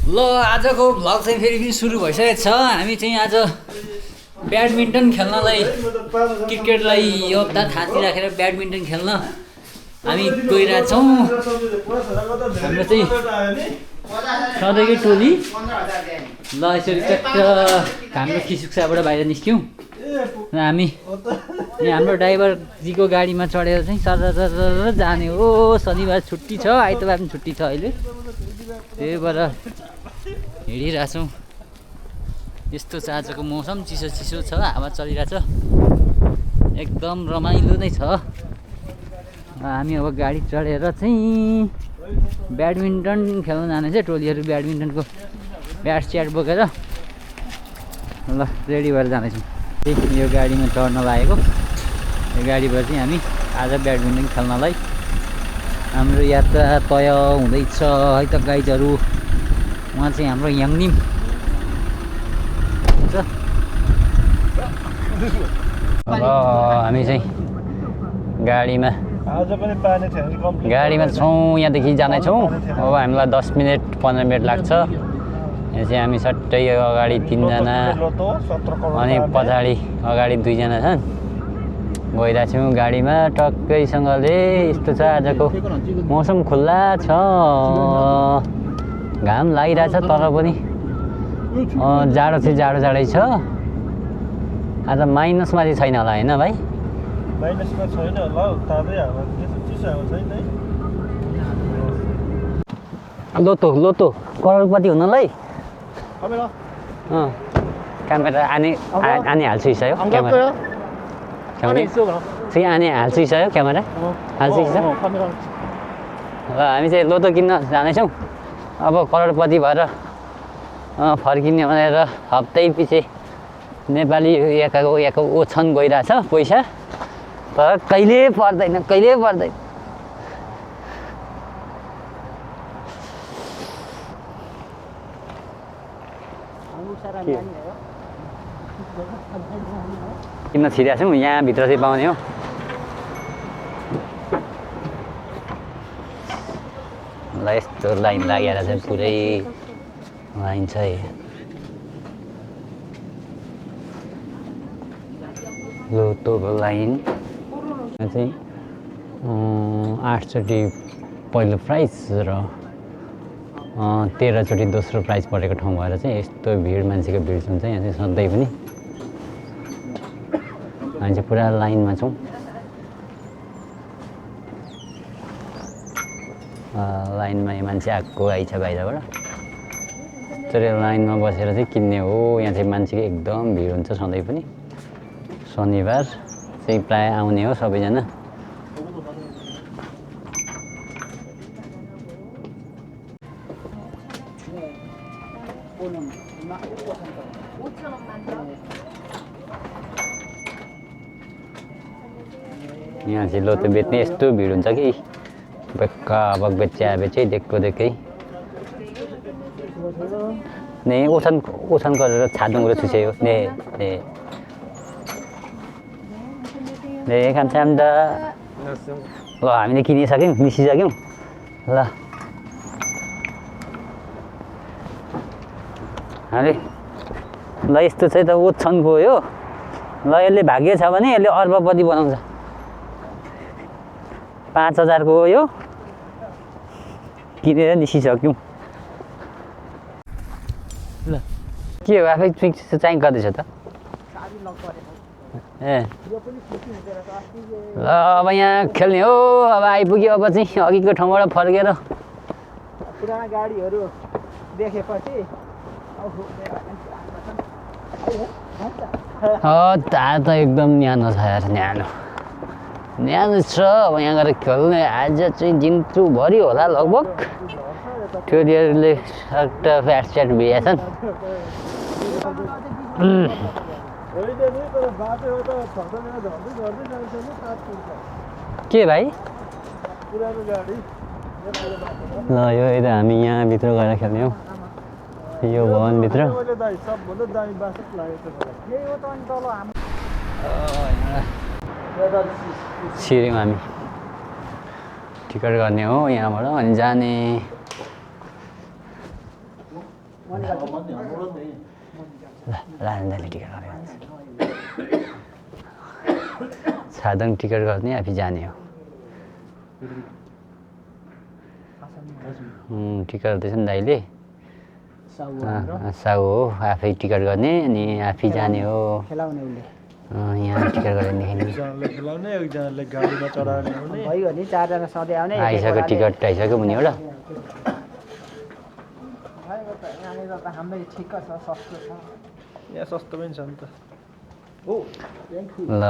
ल आजको भ्लग चाहिँ फेरि पनि सुरु भइसकेको छ। हामी चाहिँ आज ब्याडमिन्टन खेल्नलाई क्रिकेटलाई यो हप्ता थाती राखेर ब्याडमिन्टन खेल्न हामी गइरहेछौँ। हाम्रो चाहिँ सधैँकै टोली ल यसरी चट्ट हाम्रो खिसुक्साबाट बाहिर निस्क्यौँ र हामी यहाँ हाम्रो ड्राइभरजीको गाडीमा चढेर चाहिँ सर जाने हो। शनिबार छुट्टी छ, आइतबार पनि छुट्टी छ अहिले, त्यही भएर हिँडिरहेछौँ। यस्तो छ आजको मौसम, चिसो चिसो छ, हावा चलिरहेछ, एकदम रमाइलो नै छ। हामी अब गाडी चढेर चाहिँ ब्याडमिन्टन खेल्न जाने चाहिँ टोलीहरू ब्याडमिन्टनको ब्याट स्याट बोकेर ल रेडी भएर जाँदैछौँ। यो गाडीमा चढ्न लागेको, यो गाडीबाट चाहिँ हामी आज ब्याडमिन्टन खेल्नलाई हाम्रो यात्रा तय हुँदैछ है त गाइजहरू। उहाँ चाहिँ हाम्रो याङनिम हुन्छ। अब हामी चाहिँ गाडीमा छौँ, यहाँदेखि जानेछौँ। अब हामीलाई 10 मिनट 15 मिनट लाग्छ। यहाँ चाहिँ हामी सट्टै अगाडि 3 जना अनि पछाडि अगाडि 2 जना छन्, गइरहेछौँ गाडीमा टक्कैसँगले। यस्तो छ आजको मौसम, खुल्ला छ, घाम लागिरहेछ तर पनि जाडो चाहिँ जाडै छ। आज माइनसमा चाहिँ छैन होला होइन भाइ? माइनसमा छैन होला, तातै हावा, चिसो हावा छैन है। लोतो करोडपति हुनलाई क्यामेरा क्यामेरा आने हाल्छु इसायो क्यामेरा चाहिँ आने हाल्छु इसायो क्यामेरा हाल्छु इसा। र हामी चाहिँ लोतो किन्न जानेछौँ। अब करोडपति भएर फर्किने भनेर हप्तै पछि नेपाली यहाँको ओछन गइरहेछ पैसा, तर कहिले पर्दैन। किन्न छिरेको छौँ, यहाँभित्र चाहिँ पाउने हो। ल यस्तो लाइन लागेर चाहिँ पुरै लाइन छ। लोतोको लाइन चाहिँ 8 चोटि पहिलो प्राइज र 13 चोटि दोस्रो प्राइज परेको ठाउँ भएर चाहिँ यस्तो भिड, मान्छेको भिड हुन्छ यहाँ चाहिँ सधैँ पनि। हामी चाहिँ पुरा लाइनमा छौँ। लाइनमा मान्छे आएको आइछ बाहिरबाट, तर लाइनमा बसेर चाहिँ किन्ने हो। यहाँ चाहिँ मान्छेको एकदम भिड हुन्छ सधैँ पनि। शनिबार चाहिँ प्रायः आउने हो सबैजना। यहाँ चाहिँ लोतो बेच्ने यस्तो भिड हुन्छ कि बेक्का अब बेच्चै देखेकै ने ओछन गरेर छाड्नु छुस्यायो ने खान्छौँ त। ल हामीले किनिसक्यौँ, निस्किसक्यौँ। ल यस्तो चाहिँ त ओछनको हो यो। ल यसले भाग्य छ भने यसले अर्बपति बनाउँछ। 5000 को हो यो, किनेर निस्किसक्यौँ। ल के हो आफै चाहिँ गर्दैछ त? ए ल अब यहाँ खेल्ने हो। अब आइपुग्यो, अब चाहिँ अघिको ठाउँबाट फर्केर पुराना गाडीहरू देखेपछि तार त एकदम न्यानो छ यार, न्यानो छ। अब यहाँ गएर खेल्ने आज चाहिँ दिनभरि होला लगभग। टोलीहरूले एउटा फ्याट स्याट भिएछन्। के भाइ? ल यो यता हामी यहाँभित्र गएर खेल्ने हो, यो भवनभित्र। छिर्यौँ हामी, टिकट गर्ने हो यहाँबाट अनि जाने। राजेन्द्रले टिकट गरेको हुन्छ साधन टिकट गर्ने आफै जाने हो टिकट गर्दैछ नि दाइले साउ हो आफै टिकट गर्ने अनि आफै जाने हो यहाँ टिकट गरेदेखि आइसक्यो टिकट आइसक्यो मुनिबाट यहाँ सस्तो पनि छ नि त ल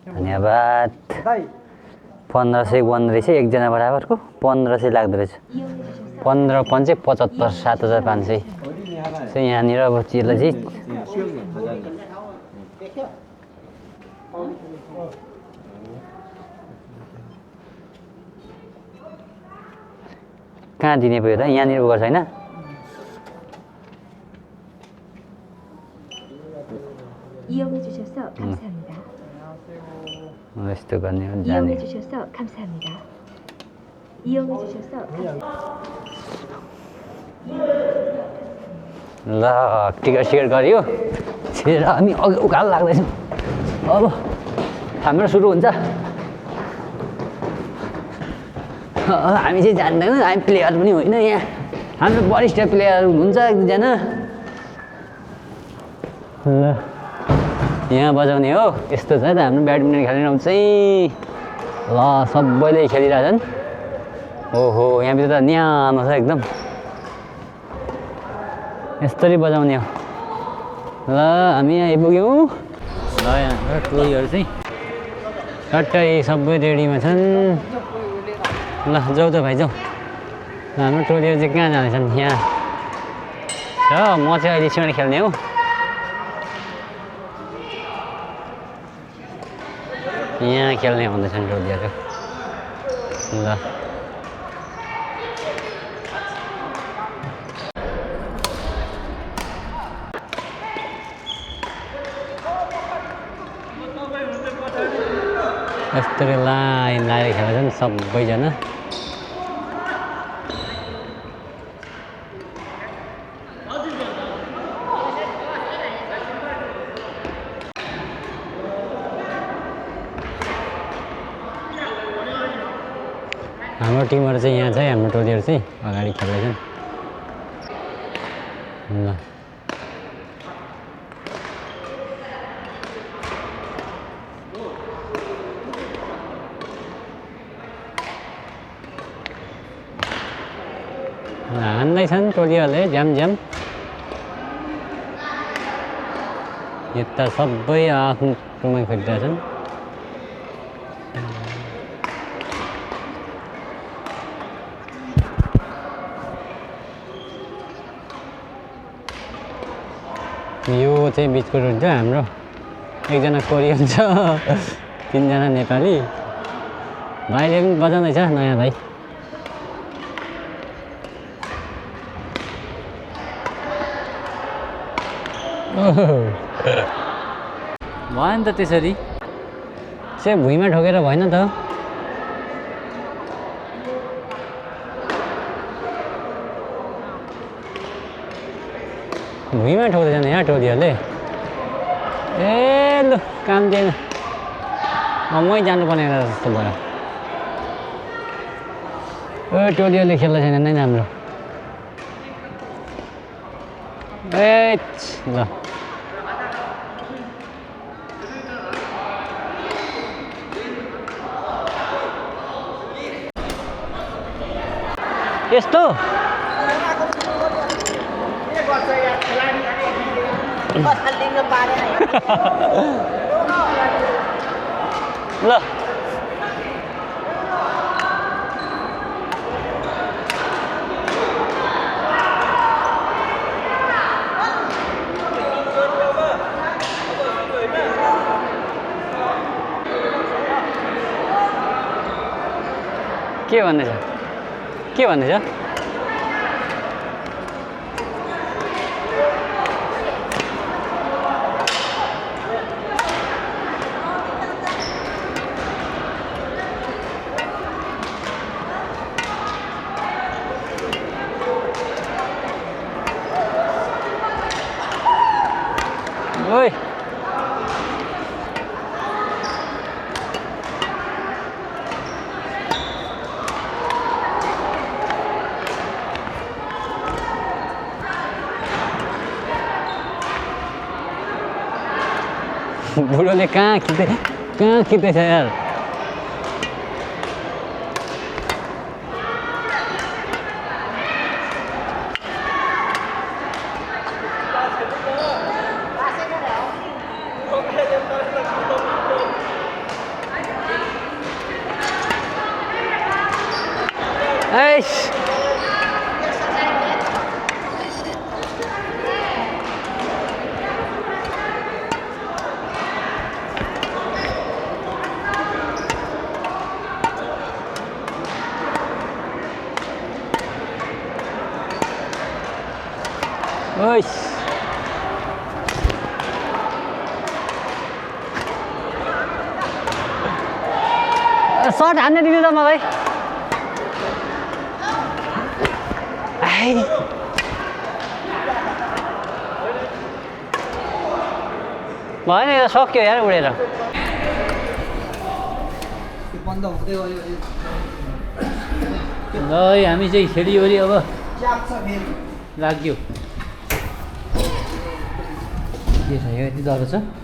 धन्यवाद 1500 बन्द रहेछ एकजना बराबरको 1500 लाग्दो रहेछ 15 5 75 7500 चाहिँ यहाँनिर अब चिल्ला चाहिँ कहाँ दिने पऱ्यो त यहाँनिर गर्छ होइन 이용해주셔서 감사합니다. यस्तो गर्ने हो जाने 이용해주셔서 감사합니다. 이용해주셔서 ल टिकट सिकेट गऱ्यो छिरेर हामी अघि उकालो लाग्दैछौँ अब हाम्रो सुरु हुन्छ हामी चाहिँ जान्दैनौँ हामी प्लेयर पनि होइन यहाँ हाम्रो वरिष्ठ प्लेयर हुनुहुन्छ एकजना ल यहाँ बजाउने हो यस्तो छ त हाम्रो ब्याडमिन्टन खेल्ने ठाउँ चाहिँ ल सबैले खेलिरहेछन् ओहो यहाँभित्र त न्यानो छ एकदम यस्तरी बजाउने हो ल हामी यहाँ आइपुग्यौँ ल यहाँ टोलीहरू चाहिँ टट्टै सबै रेडीमा छन् ल जाऊ त भाइ जाऊ हाम्रो टोलीहरू चाहिँ कहाँ जाँदैछन् यहाँ छ म चाहिँ अहिले सिँढी खेल्ने हो यहाँ खेल्ने हुँदैछन् टोलीहरू ल यस्तरी लाइन लाएर खेल्छन् सबैजना हाम्रो टिमहरू चाहिँ यहाँ छ हाम्रो टोलीहरू चाहिँ अगाडि खेल्दैछन् ल हान्दैछन् टोलीहरूले झ्याम झ्याम यता सबै आफ्नो टिममा खेलिरहेछन् यो चाहिँ बिचको रुट हाम्रो एकजना कोरियन छ तीनजना नेपाली भाइले पनि बजाउँदैछ नयाँ भाइ भएन त त्यसरी चाहिँ भुइँमा ठोकेर भएन त भुइँमा ठोक्दैछन् यहाँ टोलीहरूले ए लु काम दिएन मै जानुपर्ने जस्तो भयो ए टोलीहरूले खेल्दै छैन नै राम्रो ए ल यस्तो ल के भन्दैछ के भन्दैछ ओइ बुढोले कहाँ खिच्दैछ यार ऐस ओइस सर्ट हान्ने दिनु त मलाई भएन यो सक्यो यार उडेर ल हामी चाहिँ खेलिवरी अब लाग्यो के छ यो यति डर छ